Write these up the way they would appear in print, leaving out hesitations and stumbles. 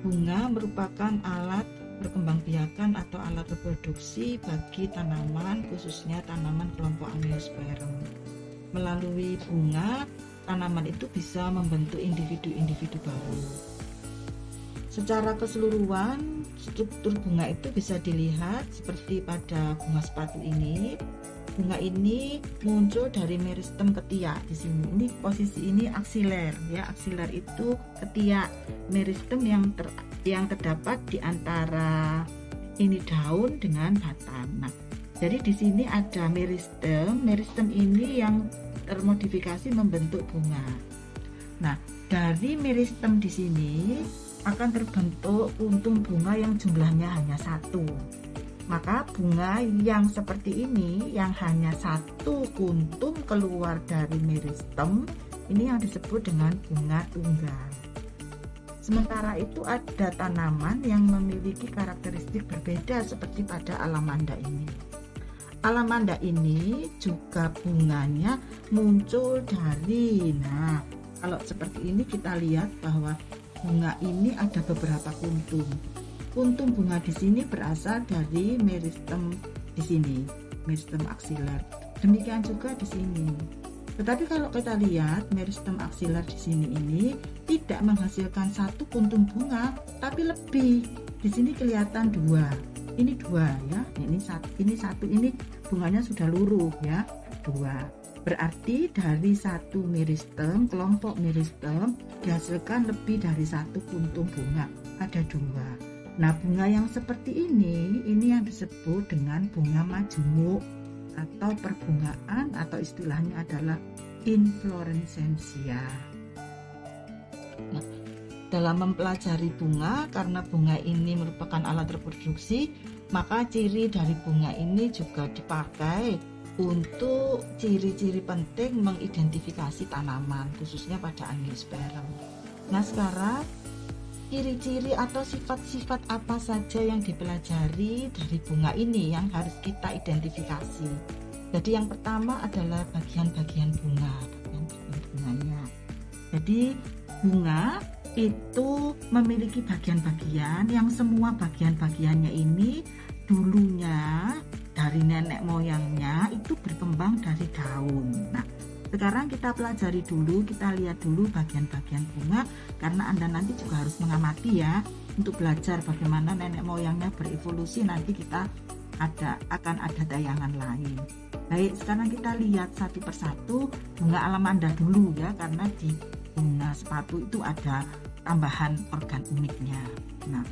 Bunga merupakan alat perkembangbiakan atau alat reproduksi bagi tanaman, khususnya tanaman kelompok Angiosperm. Melalui bunga, tanaman itu bisa membentuk individu-individu baru. Secara keseluruhan, struktur bunga itu bisa dilihat seperti pada bunga sepatu ini. Bunga ini muncul dari meristem ketiak di sini. Ini posisi ini aksiler ya. Aksiler itu ketiak, meristem yang terdapat di antara ini daun dengan batang. Nah, jadi di sini ada meristem. Meristem ini yang termodifikasi membentuk bunga. Nah, dari meristem di sini akan terbentuk kuntum bunga yang jumlahnya hanya satu. Maka bunga yang seperti ini, yang hanya satu kuntum keluar dari meristem, ini yang disebut dengan bunga tunggal. Sementara itu ada tanaman yang memiliki karakteristik berbeda seperti pada alamanda ini. Alamanda ini juga bunganya muncul dari, kalau seperti ini kita lihat bahwa bunga ini ada beberapa kuntum. Kuntum bunga di sini berasal dari meristem di sini, meristem aksiler. Demikian juga di sini. Tetapi kalau kita lihat meristem aksiler di sini ini tidak menghasilkan satu kuntum bunga, tapi lebih. Di sini kelihatan dua. Ini dua ya. Ini satu. Ini bunganya sudah luruh ya. Dua. Berarti dari satu meristem, kelompok meristem dihasilkan lebih dari satu kuntum bunga. Ada dua. Nah, bunga yang seperti ini yang disebut dengan bunga majemuk atau perbungaan, atau istilahnya adalah inflorescentia. Nah, dalam mempelajari bunga, karena bunga ini merupakan alat reproduksi, maka ciri dari bunga ini juga dipakai untuk ciri-ciri penting mengidentifikasi tanaman, khususnya pada Angiosperm. Nah, sekarang ciri-ciri atau sifat-sifat apa saja yang dipelajari dari bunga ini yang harus kita identifikasi. Jadi yang pertama adalah bagian-bagian bunga, bagian-bagian bunganya. Jadi bunga itu memiliki bagian-bagian yang semua bagian-bagiannya ini dulunya dari nenek moyangnya itu berkembang dari daun. Nah, sekarang kita pelajari dulu, kita lihat dulu bagian-bagian bunga, karena Anda nanti juga harus mengamati ya, untuk belajar bagaimana nenek moyangnya berevolusi. Nanti kita akan ada tayangan lain. Baik, sekarang kita lihat satu persatu bunga alamanda dulu ya, karena di bunga sepatu itu ada tambahan organ uniknya. Nah,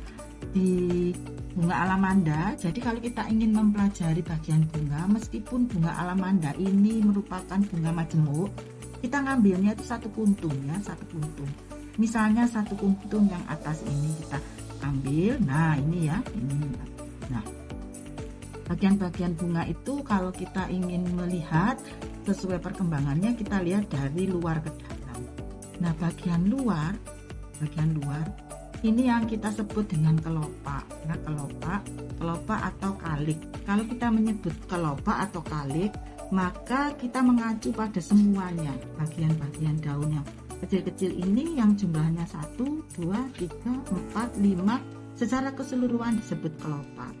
di bunga alamanda, jadi kalau kita ingin mempelajari bagian bunga, meskipun bunga alamanda ini merupakan bunga majemuk, kita ngambilnya itu satu kuntum ya, satu kuntum. Misalnya satu kuntum yang atas ini kita ambil, nah ini ya, ini. Nah, bagian-bagian bunga itu kalau kita ingin melihat sesuai perkembangannya, kita lihat dari luar ke dalam. Nah, bagian luar ini yang kita sebut dengan kelopak. Nah, kelopak atau kalik. Kalau kita menyebut kelopak atau kalik, maka kita mengacu pada semuanya. Bagian-bagian daun yang kecil-kecil ini yang jumlahnya 1, 2, 3, 4, 5 secara keseluruhan disebut kelopak.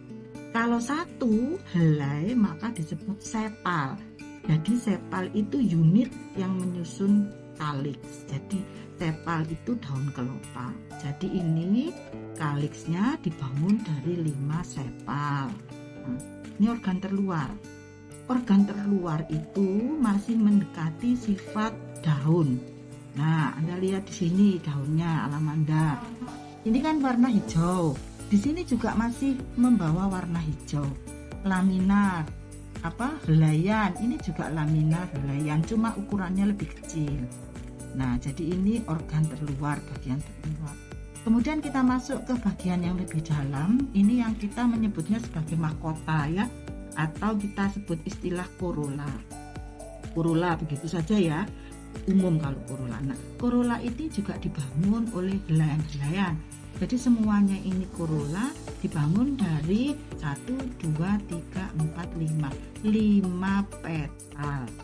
Kalau satu helai maka disebut sepal. Jadi sepal itu unit yang menyusun kaliks. Jadi sepal itu daun kelopak. Jadi ini kaliksnya dibangun dari 5 sepal. Nah, ini organ terluar. Organ terluar itu masih mendekati sifat daun. Nah, Anda lihat di sini daunnya alamanda. Ini kan warna hijau. Di sini juga masih membawa warna hijau. Laminar, helaian. Ini juga laminar helaian, cuma ukurannya lebih kecil. Nah, jadi ini organ terluar, bagian terluar. Kemudian kita masuk ke bagian yang lebih dalam. Ini yang kita menyebutnya sebagai mahkota ya, atau kita sebut istilah corolla. Corolla begitu saja ya, umum kalau corolla. Nah, corolla ini juga dibangun oleh helaian-helaian. Jadi semuanya ini corolla dibangun dari 1, 2, 3, 4, 5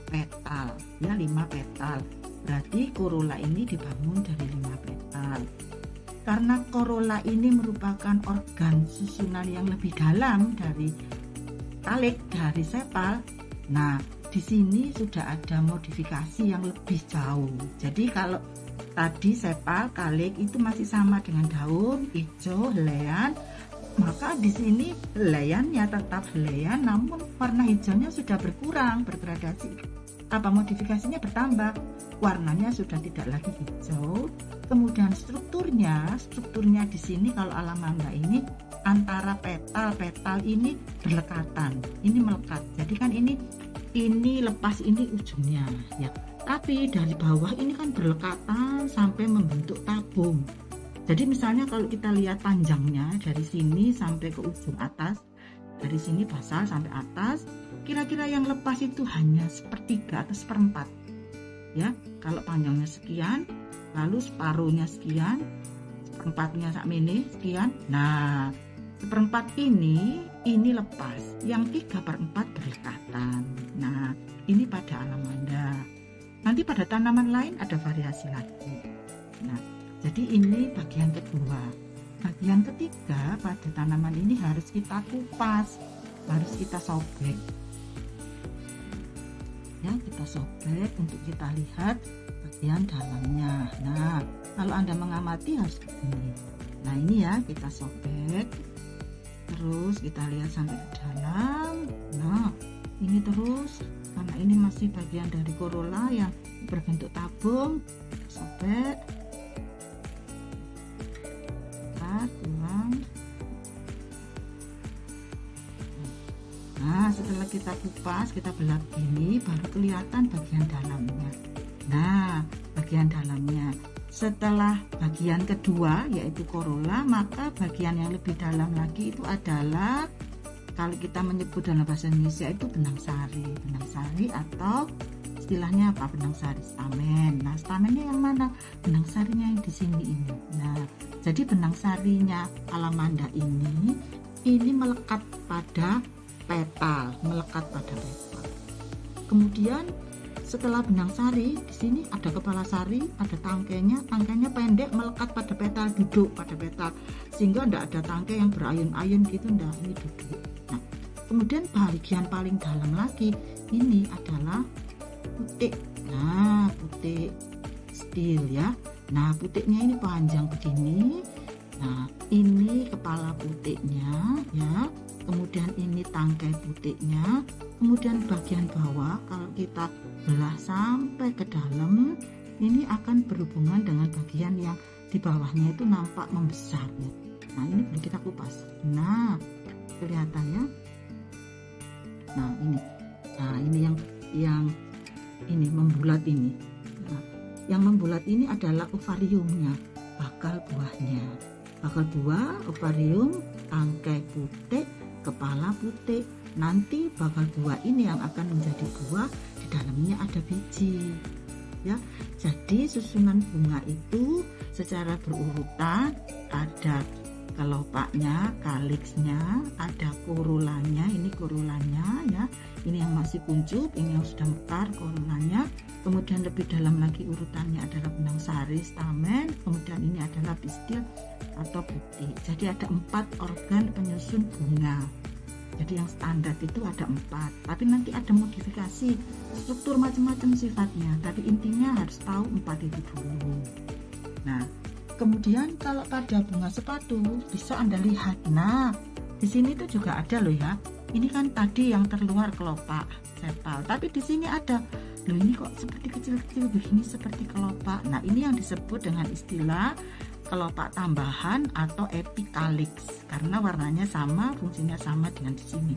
petal ya, 5 petal. Berarti corolla ini dibangun dari 5 petal. karena corolla ini merupakan organ susunan yang lebih dalam dari kalik, dari sepal. Nah, di sini sudah ada modifikasi yang lebih jauh. Jadi kalau tadi sepal, kalik itu masih sama dengan daun, hijau, helaian, maka di sini helaiannya tetap helaian, namun warna hijaunya sudah berkurang, bergradasi. Apa modifikasinya bertambah? Warnanya sudah tidak lagi hijau. Kemudian strukturnya di sini kalau alamanda ini antara petal ini berlekatan, ini melekat. Jadi kan ini lepas, ini ujungnya ya. Tapi dari bawah ini kan berlekatan sampai membentuk tabung. Jadi misalnya kalau kita lihat panjangnya dari sini sampai ke ujung atas, dari sini basal sampai atas, kira-kira yang lepas itu hanya sepertiga atau seperempat. Ya, kalau panjangnya sekian, lalu separuhnya sekian, seperempatnya sakmene sekian. Nah, seperempat ini lepas, yang 3/4 berlekatan. Nah, ini pada alamanda. Nanti pada tanaman lain ada variasi lagi. Nah, jadi ini bagian kedua. Bagian ketiga, pada tanaman ini harus kita kupas, harus kita sobek. Ya, kita sobek untuk kita lihat bagian dalamnya. Nah, kalau Anda mengamati harus begini. Nah, ini ya, kita sobek. Terus kita lihat sampai ke dalam. Nah, ini terus karena ini masih bagian dari corolla yang berbentuk tabung, sobek. Tuang. Nah, setelah kita kupas, kita belah begini, baru kelihatan bagian dalamnya. Nah, bagian dalamnya. Setelah bagian kedua yaitu corolla, maka bagian yang lebih dalam lagi itu adalah, kalau kita menyebut dalam bahasa Indonesia itu benang sari atau istilahnya apa, benang sari stamen. Nah, stamennya yang mana? Benang sarinya yang di sini ini. Nah, jadi benang sarinya alamanda ini melekat pada petal, Kemudian setelah benang sari, di sini ada kepala sari, ada tangkainya pendek, melekat pada petal, duduk pada petal, sehingga tidak ada tangkai yang berayun-ayun gitu, enggak, ini duduk. Nah, kemudian bagian paling dalam lagi ini adalah putik. Nah, putik stil ya. Nah, putiknya ini panjang begini. Nah, ini kepala putiknya ya. Kemudian ini tangkai putiknya. Kemudian bagian bawah kalau kita belah sampai ke dalam, ini akan berhubungan dengan bagian yang di bawahnya itu nampak membesar ya. Nah, ini perlu kita kupas. Nah, kelihatan ya. Nah, ini. Nah, ini yang ini membulat ini. Nah, yang membulat ini adalah ovariumnya, bakal buahnya. Bakal buah, ovarium, tangkai putik, kepala putik. Nanti bakal buah ini yang akan menjadi buah, di dalamnya ada biji. Ya, jadi susunan bunga itu secara berurutan, ada kelopaknya, kaliksnya, ada korolanya, ini korolanya ya. Ini yang masih kuncup, ini yang sudah mekar korolanya. Kemudian lebih dalam lagi urutannya adalah benang sari, stamen, kemudian ini adalah pistil atau putik. Jadi ada 4 organ penyusun bunga. Jadi yang standar itu ada 4, tapi nanti ada modifikasi struktur macam-macam sifatnya, tapi intinya harus tahu 4 itu dulu. Nah, kemudian kalau pada bunga sepatu bisa Anda lihat. Nah, di sini tuh juga ada loh ya. Ini kan tadi yang terluar kelopak sepal, tapi di sini ada. Loh, ini kok seperti kecil-kecil begini, seperti kelopak. Nah, ini yang disebut dengan istilah kelopak tambahan atau epikaliks, karena warnanya sama, fungsinya sama dengan di sini.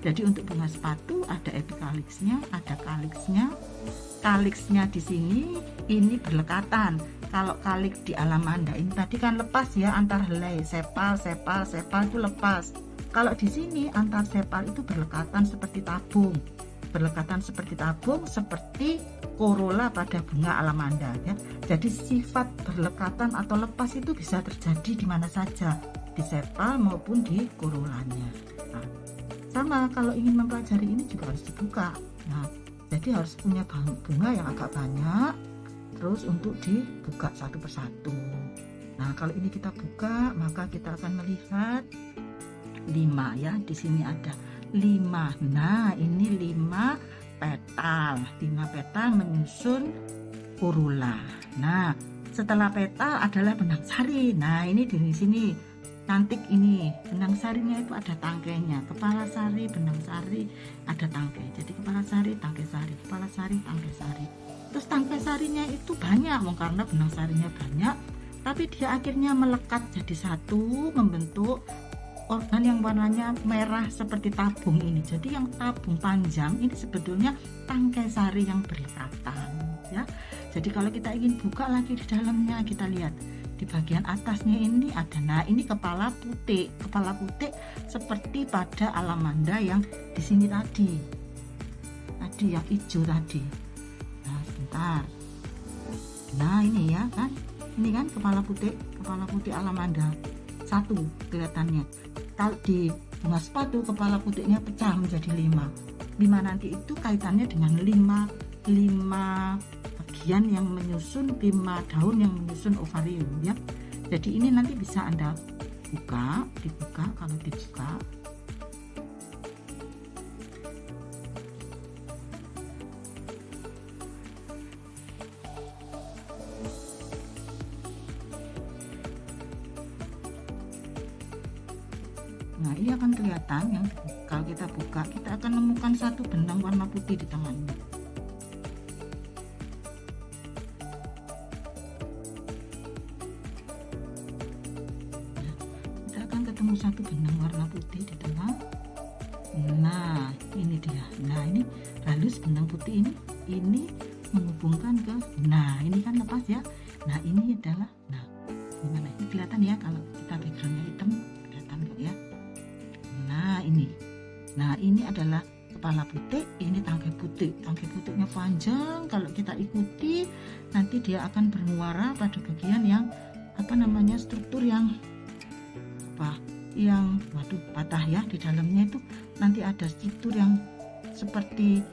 Jadi untuk bunga sepatu ada epikaliksnya, ada kaliksnya. Kaliksnya di sini ini berlekatan. Kalau kaliks di alamanda ini tadi kan lepas ya, antar helai, sepal itu lepas. Kalau di sini antar sepal itu berlekatan seperti tabung. Seperti corolla pada bunga alamanda ya. Jadi sifat berlekatan atau lepas itu bisa terjadi di mana saja, di sepal maupun di corollanya. Nah, sama kalau ingin mempelajari ini juga harus dibuka. Nah, jadi harus punya bunga yang agak banyak, terus untuk dibuka satu persatu. Nah, kalau ini kita buka, maka kita akan melihat 5 ya. Di sini ada 5. Nah, ini 5 petal. 5 petal menyusun corolla. Nah, setelah petal adalah benang sari. Nah, ini di sini cantik ini. Benang sarinya itu ada tangkainya. Kepala sari, benang sari, ada tangkai. Jadi kepala sari, tangkai sari, kepala sari, tangkai sari. Terus tangkai sarinya itu banyak, karena benang sarinya banyak, tapi dia akhirnya melekat jadi satu, membentuk organ yang warnanya merah seperti tabung ini. Jadi yang tabung panjang ini sebetulnya tangkai sari yang berlekatan ya. Jadi kalau kita ingin buka lagi di dalamnya, kita lihat di bagian atasnya ini ada, nah ini kepala putih seperti pada alamanda yang di sini tadi yang hijau tadi. Nah, sebentar. Nah, ini ya kan, ini kan kepala putih alamanda satu kelihatannya. Kalau di bunga sepatu kepala putihnya pecah menjadi 5 nanti itu kaitannya dengan 5 bagian yang menyusun, 5 daun yang menyusun ovarium ya. Jadi ini nanti bisa Anda dibuka. Kalau dibuka, nah ini akan kelihatan yang kalau kita buka, kita akan menemukan satu benang warna putih di tengahnya. Kita akan ketemu satu benang warna putih di tengah. Nah, ini dia. Nah, ini halus benang putih ini menghubungkan ke, nah ini kan lepas ya. Nah, ini adalah, nah gimana ini kelihatan ya kalau kita backgroundnya hitam, kelihatan kok ya. Nah ini adalah kepala putih, ini tangkai putihnya panjang. Kalau kita ikuti nanti dia akan bermuara pada bagian yang struktur yang patah ya. Di dalamnya itu nanti ada struktur yang seperti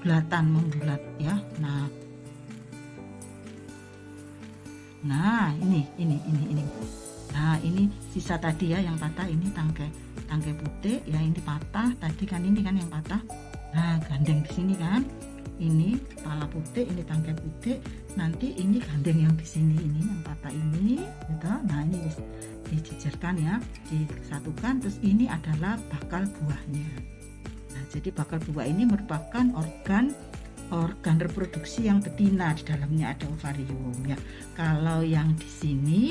bulatan, membulat ya. Nah ini. Nah ini sisa tadi ya yang patah, ini tangkai putih ya, ini patah tadi kan, ini kan yang patah. Nah gandeng di sini kan, ini kepala putih, ini tangkai putih, nanti ini gandeng yang di sini, ini yang patah ini gitu. Nah ini dijejerkan ya, disatukan. Terus ini adalah bakal buahnya. Nah jadi bakal buah ini merupakan organ reproduksi yang betina, di dalamnya ada ovarium ya. Kalau yang di sini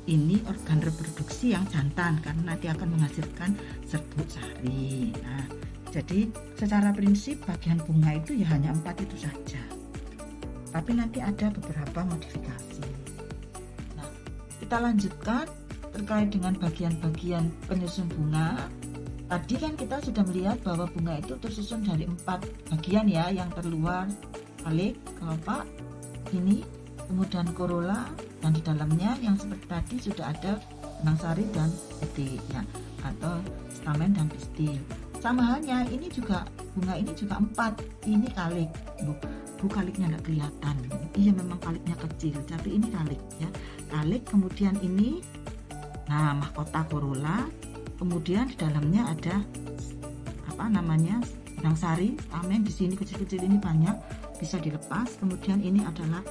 ini organ reproduksi yang jantan, karena nanti akan menghasilkan serbuk sari. Nah, jadi secara prinsip bagian bunga itu ya hanya 4 itu saja. Tapi nanti ada beberapa modifikasi. Nah, kita lanjutkan terkait dengan bagian-bagian penyusun bunga. Tadi kan kita sudah melihat bahwa bunga itu tersusun dari 4 bagian ya, yang terluar kalik, kelopak, ini, kemudian corolla, dan di dalamnya yang seperti tadi sudah ada benang sari dan putih ya, atau stamen dan pistil. Sama halnya ini juga, bunga ini juga 4. Ini kalik, bu kaliknya nggak kelihatan. Iya memang kaliknya kecil, tapi ini kalik ya. Kalik, kemudian ini, nah mahkota corolla, kemudian di dalamnya ada benang sari, stamen di sini kecil-kecil ini banyak, bisa dilepas. Kemudian ini adalah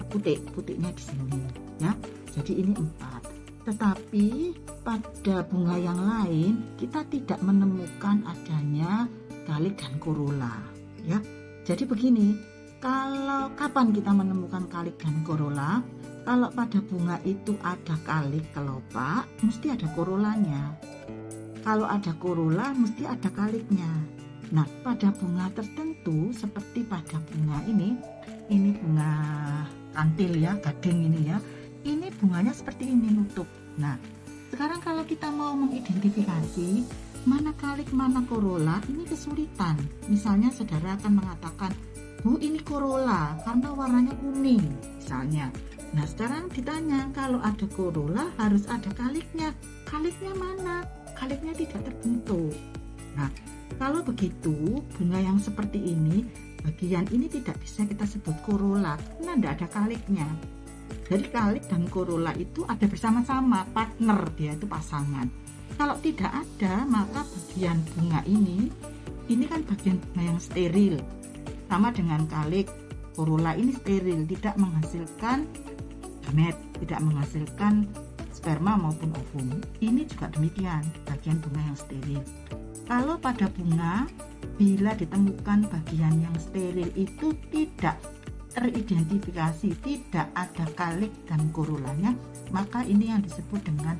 putihnya di sini ya. Jadi ini 4. Tetapi pada bunga yang lain kita tidak menemukan adanya kalik dan corolla ya. Jadi begini, kalau kapan kita menemukan kalik dan corolla? Kalau pada bunga itu ada kalik kelopak, mesti ada corollanya. Kalau ada corolla, mesti ada kaliknya. Nah, pada bunga tertentu seperti pada bunga ini bunga kantil ya, gading ini ya. Ini bunganya seperti ini, nutup. Nah, sekarang kalau kita mau mengidentifikasi mana kalik, mana corolla, ini kesulitan. Misalnya saudara akan mengatakan, Bu ini corolla karena warnanya kuning misalnya. Nah sekarang ditanya, kalau ada corolla harus ada kaliknya. Kaliknya mana? Kaliknya tidak terbentuk. Nah kalau begitu, bunga yang seperti ini, bagian ini tidak bisa kita sebut corolla karena tidak ada kaliknya. Jadi kalik dan corolla itu ada bersama-sama, partner, dia itu pasangan. Kalau tidak ada, maka bagian bunga ini kan bagian bunga yang steril. Sama dengan kalik, corolla ini steril, tidak menghasilkan gamet, tidak menghasilkan sperma maupun ovum. Ini juga demikian, bagian bunga yang steril. Kalau pada bunga, bila ditemukan bagian yang steril itu tidak teridentifikasi, tidak ada kalik dan corollanya, maka ini yang disebut dengan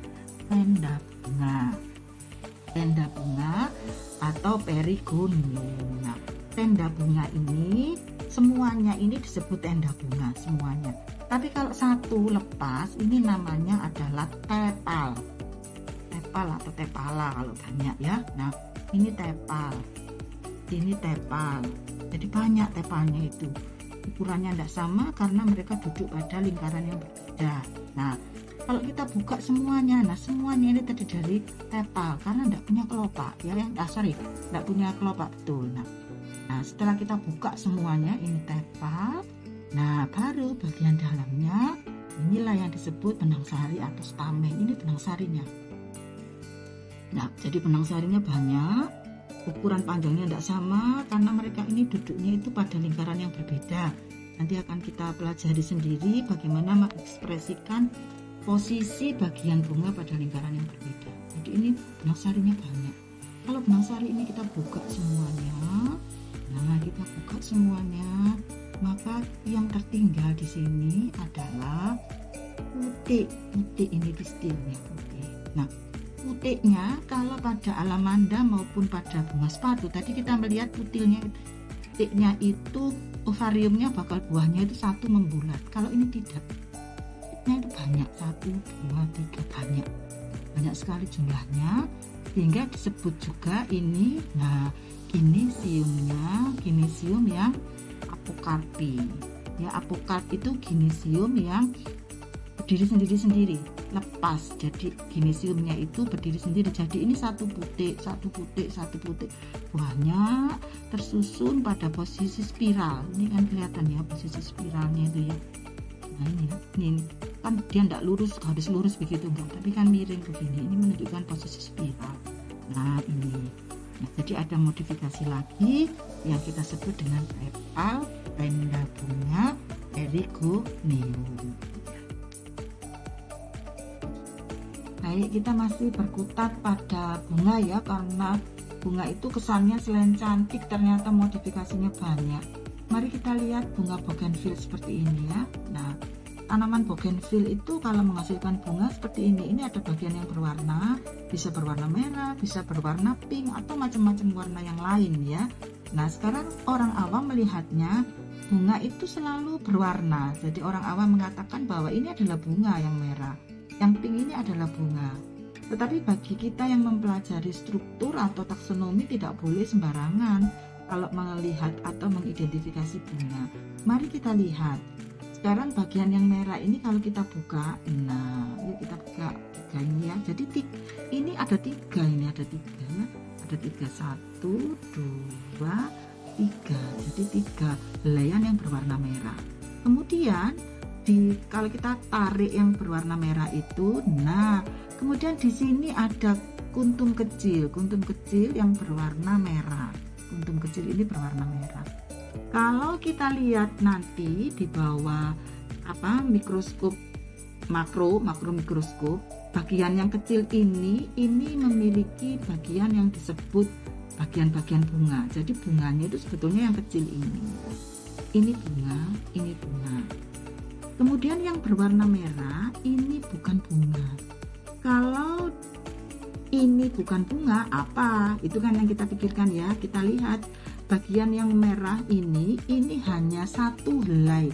tenda bunga. Tenda bunga atau perigonium. Nah, tenda bunga ini semuanya ini disebut tenda bunga semuanya. Tapi kalau satu lepas, ini namanya adalah tepal. Tepal atau tepala kalau banyak ya. Nah, ini tepal. Ini tepal. Jadi banyak tepalnya itu. Ukurannya tidak sama karena mereka duduk pada lingkaran yang berbeda. Nah, kalau kita buka semuanya, nah semuanya ini terdiri dari tepal karena tidak punya kelopak ya, tidak punya kelopak betul. Nah, setelah kita buka semuanya ini tepal, nah baru bagian dalamnya inilah yang disebut benang sari atau stamen. Ini benang sarinya. Nah, jadi benang sarinya banyak, ukuran panjangnya tidak sama karena mereka ini duduknya itu pada lingkaran yang berbeda. Nanti akan kita pelajari sendiri bagaimana mengekspresikan posisi bagian bunga pada lingkaran yang berbeda. Jadi ini benang sarinya banyak. Kalau benang sari ini kita buka semuanya, nah kita buka semuanya, maka yang tertinggal di sini adalah putik. Putik ini distilnya putik. Nah, putiknya kalau pada alamanda maupun pada bunga sepatu tadi kita melihat putiknya itu ovariumnya bakal buahnya itu satu membulat. Kalau ini tidak, putiknya itu banyak, 1, 2, 3, banyak sekali jumlahnya sehingga disebut juga ini. Nah, kinesium yang apokarpi ya. Apokarp itu kinesium yang berdiri sendiri-sendiri, lepas. Jadi kinesiumnya itu berdiri sendiri. Jadi ini satu putik buahnya tersusun pada posisi spiral. Ini kan kelihatan ya posisi spiralnya itu ya. Nah ini kan dia tidak lurus, harus lurus begitu enggak, tapi kan miring begini. Ini menunjukkan posisi spiral. Nah ini. Nah, jadi ada modifikasi lagi yang kita sebut dengan tepal, tenda bunga, perigonium. Baik, kita masih berkutat pada bunga ya, karena bunga itu kesannya selain cantik ternyata modifikasinya banyak. Mari kita lihat bunga bougainville seperti ini ya. Nah, tanaman bougainville itu kalau menghasilkan bunga seperti ini ada bagian yang berwarna, bisa berwarna merah, bisa berwarna pink atau macam-macam warna yang lain ya. Nah, sekarang orang awam melihatnya bunga itu selalu berwarna. Jadi orang awam mengatakan bahwa ini adalah bunga yang merah, yang pink ini adalah bunga. Tetapi bagi kita yang mempelajari struktur atau taksonomi tidak boleh sembarangan kalau melihat atau mengidentifikasi bunga. Mari kita lihat. Sekarang bagian yang merah ini kalau kita buka, nah yuk kita buka tiga ini ya. Jadi ini ada tiga, ada tiga, 1, 2, 3. Jadi 3 helaian yang berwarna merah. Kemudian kalau kita tarik yang berwarna merah itu, nah kemudian di sini ada kuntum kecil yang berwarna merah. Kuntum kecil ini berwarna merah. Kalau kita lihat nanti di bawah mikroskop makro mikroskop, bagian yang kecil ini memiliki bagian yang disebut bagian-bagian bunga. Jadi bunganya itu sebetulnya yang kecil ini. Ini bunga. Kemudian yang berwarna merah ini bukan bunga. Kalau ini bukan bunga, apa? Itu kan yang kita pikirkan ya. Kita lihat bagian yang merah ini hanya satu helai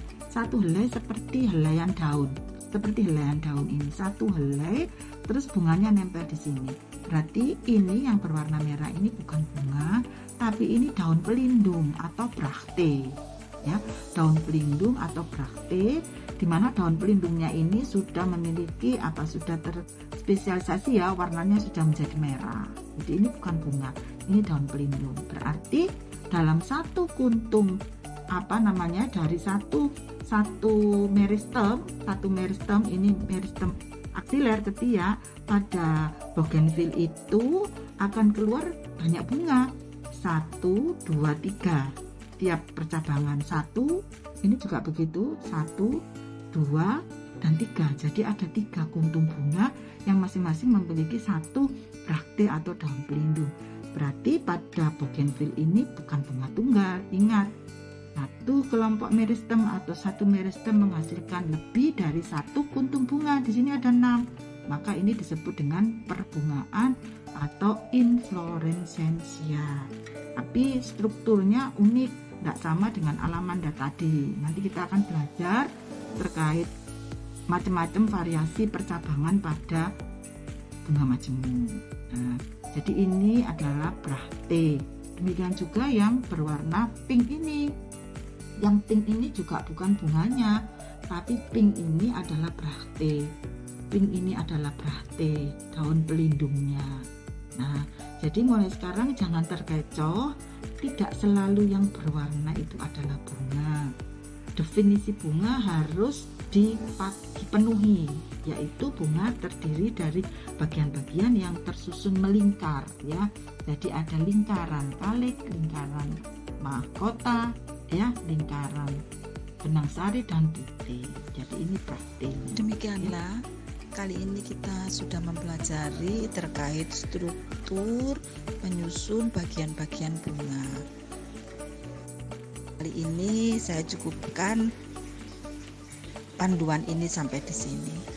seperti helaian daun. Seperti helaian daun ini, satu helai, terus bunganya nempel di sini. Berarti ini yang berwarna merah ini bukan bunga, tapi ini daun pelindung atau brakte. Ya, daun pelindung atau brakte, di mana daun pelindungnya ini sudah memiliki sudah terspesialisasi ya, warnanya sudah menjadi merah. Jadi ini bukan bunga, ini daun pelindung. Berarti dalam satu kuntum dari satu satu meristem ini meristem aksiler ketiak pada bougainville itu akan keluar banyak bunga, 1, 2, 3 tiap percabangan. 1 ini juga begitu, 1, 2 dan 3. Jadi ada 3 kuntum bunga yang masing-masing memiliki 1 brakte atau daun pelindung. Berarti pada bougainville ini bukan bunga tunggal. Ingat, satu kelompok meristem atau satu meristem menghasilkan lebih dari 1 kuntum bunga. Di sini ada 6. Maka ini disebut dengan perbungaan atau inflorescensia. Tapi strukturnya unik, tidak sama dengan alamanda tadi. Nanti kita akan belajar terkait macam-macam variasi percabangan pada bunga majemuk. Nah, jadi ini adalah brakte. Demikian juga yang berwarna pink ini. Yang pink ini juga bukan bunganya, tapi pink ini adalah brakte. Pink ini adalah brakte, daun pelindungnya. Nah, jadi mulai sekarang jangan terkecoh, tidak selalu yang berwarna itu adalah bunga. Definisi bunga harus dipenuhi, yaitu bunga terdiri dari bagian-bagian yang tersusun melingkar, ya. Jadi ada lingkaran kalik, lingkaran mahkota, ya, lingkaran benang sari dan putih. Jadi ini brakte. Demikianlah kali ini kita sudah mempelajari terkait struktur penyusun bagian-bagian bunga. Kali ini saya cukupkan panduan ini sampai di sini.